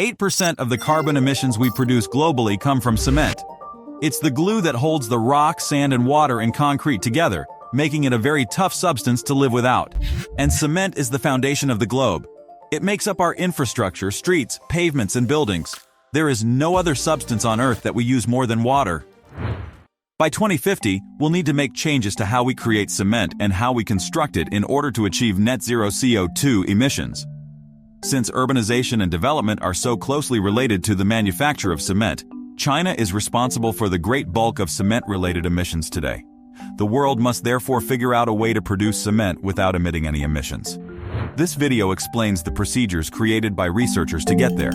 8% of the carbon emissions we produce globally come from cement. It's the glue that holds the rock, sand, and water in concrete together, making it a very tough substance to live without. And cement is the foundation of the globe. It makes up our infrastructure, streets, pavements, and buildings. There is no other substance on Earth that we use more than water. By 2050, we'll need to make changes to how we create cement and how we construct it in order to achieve net zero CO2 emissions. Since urbanization and development are so closely related to the manufacture of cement, China is responsible for the great bulk of cement-related emissions today. The world must therefore figure out a way to produce cement without emitting any emissions. This video explains the procedures created by researchers to get there.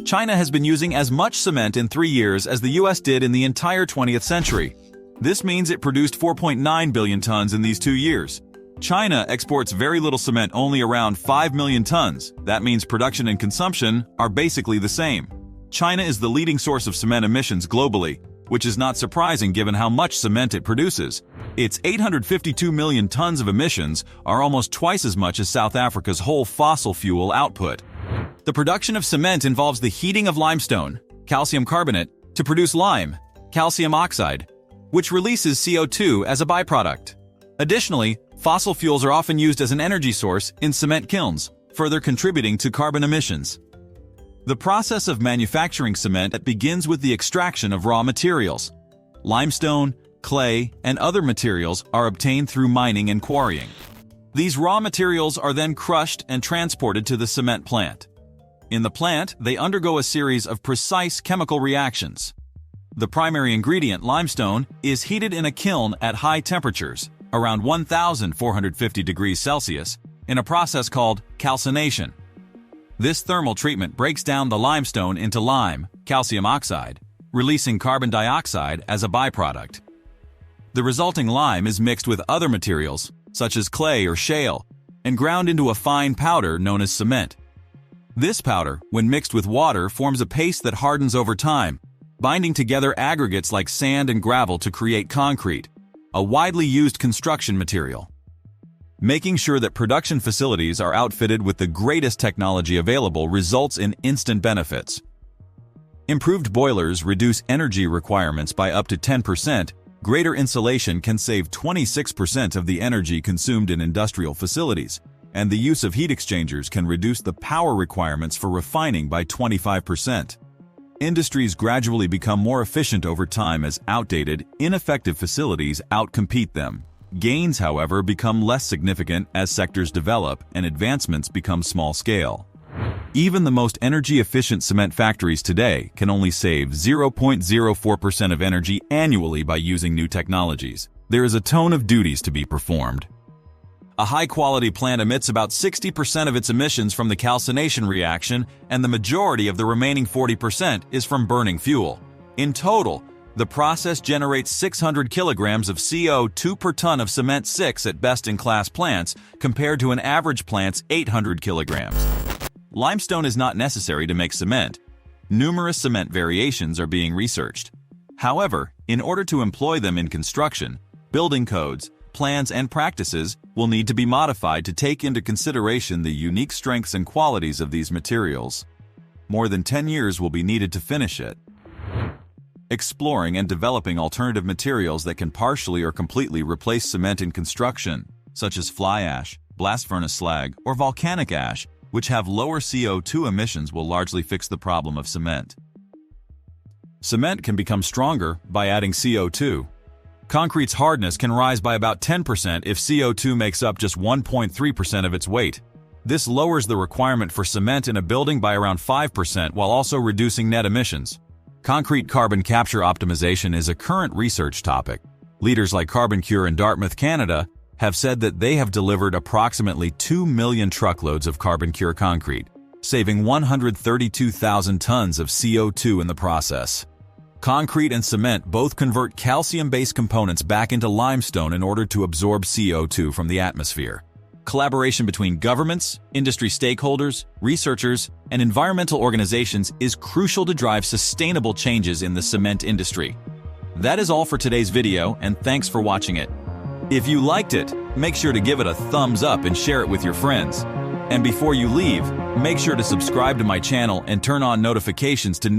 China has been using as much cement in 3 years as the US did in the entire 20th century. This means it produced 4.9 billion tons in these 2 years. China exports very little cement, only around 5 million tons. That means production and consumption are basically the same. China is the leading source of cement emissions globally, which is not surprising given how much cement it produces. Its 852 million tons of emissions are almost twice as much as South Africa's whole fossil fuel output. The production of cement involves the heating of limestone, calcium carbonate, to produce lime, calcium oxide, which releases CO2 as a byproduct. Additionally, fossil fuels are often used as an energy source in cement kilns, further contributing to carbon emissions. The process of manufacturing cement begins with the extraction of raw materials. Limestone, clay, and other materials are obtained through mining and quarrying. These raw materials are then crushed and transported to the cement plant. In the plant, they undergo a series of precise chemical reactions. The primary ingredient, limestone, is heated in a kiln at high temperatures, around 1,450 degrees Celsius, in a process called calcination. This thermal treatment breaks down the limestone into lime, calcium oxide, releasing carbon dioxide as a byproduct. The resulting lime is mixed with other materials, such as clay or shale, and ground into a fine powder known as cement. This powder, when mixed with water, forms a paste that hardens over time, binding together aggregates like sand and gravel to create concrete, a widely used construction material. Making sure that production facilities are outfitted with the greatest technology available results in instant benefits. Improved boilers reduce energy requirements by up to 10%. Greater insulation can save 26% of the energy consumed in industrial facilities, and the use of heat exchangers can reduce the power requirements for refining by 25%. Industries gradually become more efficient over time as outdated, ineffective facilities outcompete them. Gains, however, become less significant as sectors develop and advancements become small-scale. Even the most energy-efficient cement factories today can only save 0.04% of energy annually by using new technologies. There is a ton of duties to be performed. A high-quality plant emits about 60% of its emissions from the calcination reaction, and the majority of the remaining 40% is from burning fuel. In total, the process generates 600 kilograms of CO2 per ton of cement, 6 at best-in-class plants, compared to an average plant's 800 kilograms. Limestone is not necessary to make cement. Numerous cement variations are being researched. However, in order to employ them in construction, building codes, plans, and practices will need to be modified to take into consideration the unique strengths and qualities of these materials. More than 10 years will be needed to finish it. Exploring and developing alternative materials that can partially or completely replace cement in construction, such as fly ash, blast furnace slag, or volcanic ash, which have lower CO2 emissions, will largely fix the problem of cement. Cement can become stronger by adding CO2. Concrete's hardness can rise by about 10% if CO2 makes up just 1.3% of its weight. This lowers the requirement for cement in a building by around 5% while also reducing net emissions. Concrete carbon capture optimization is a current research topic. Leaders like CarbonCure in Dartmouth, Canada, have said that they have delivered approximately 2 million truckloads of CarbonCure concrete, saving 132,000 tons of CO2 in the process. Concrete and cement both convert calcium-based components back into limestone in order to absorb CO2 from the atmosphere. Collaboration between governments, industry stakeholders, researchers, and environmental organizations is crucial to drive sustainable changes in the cement industry. That is all for today's video, and thanks for watching it. If you liked it, make sure to give it a thumbs up and share it with your friends. And before you leave, make sure to subscribe to my channel and turn on notifications to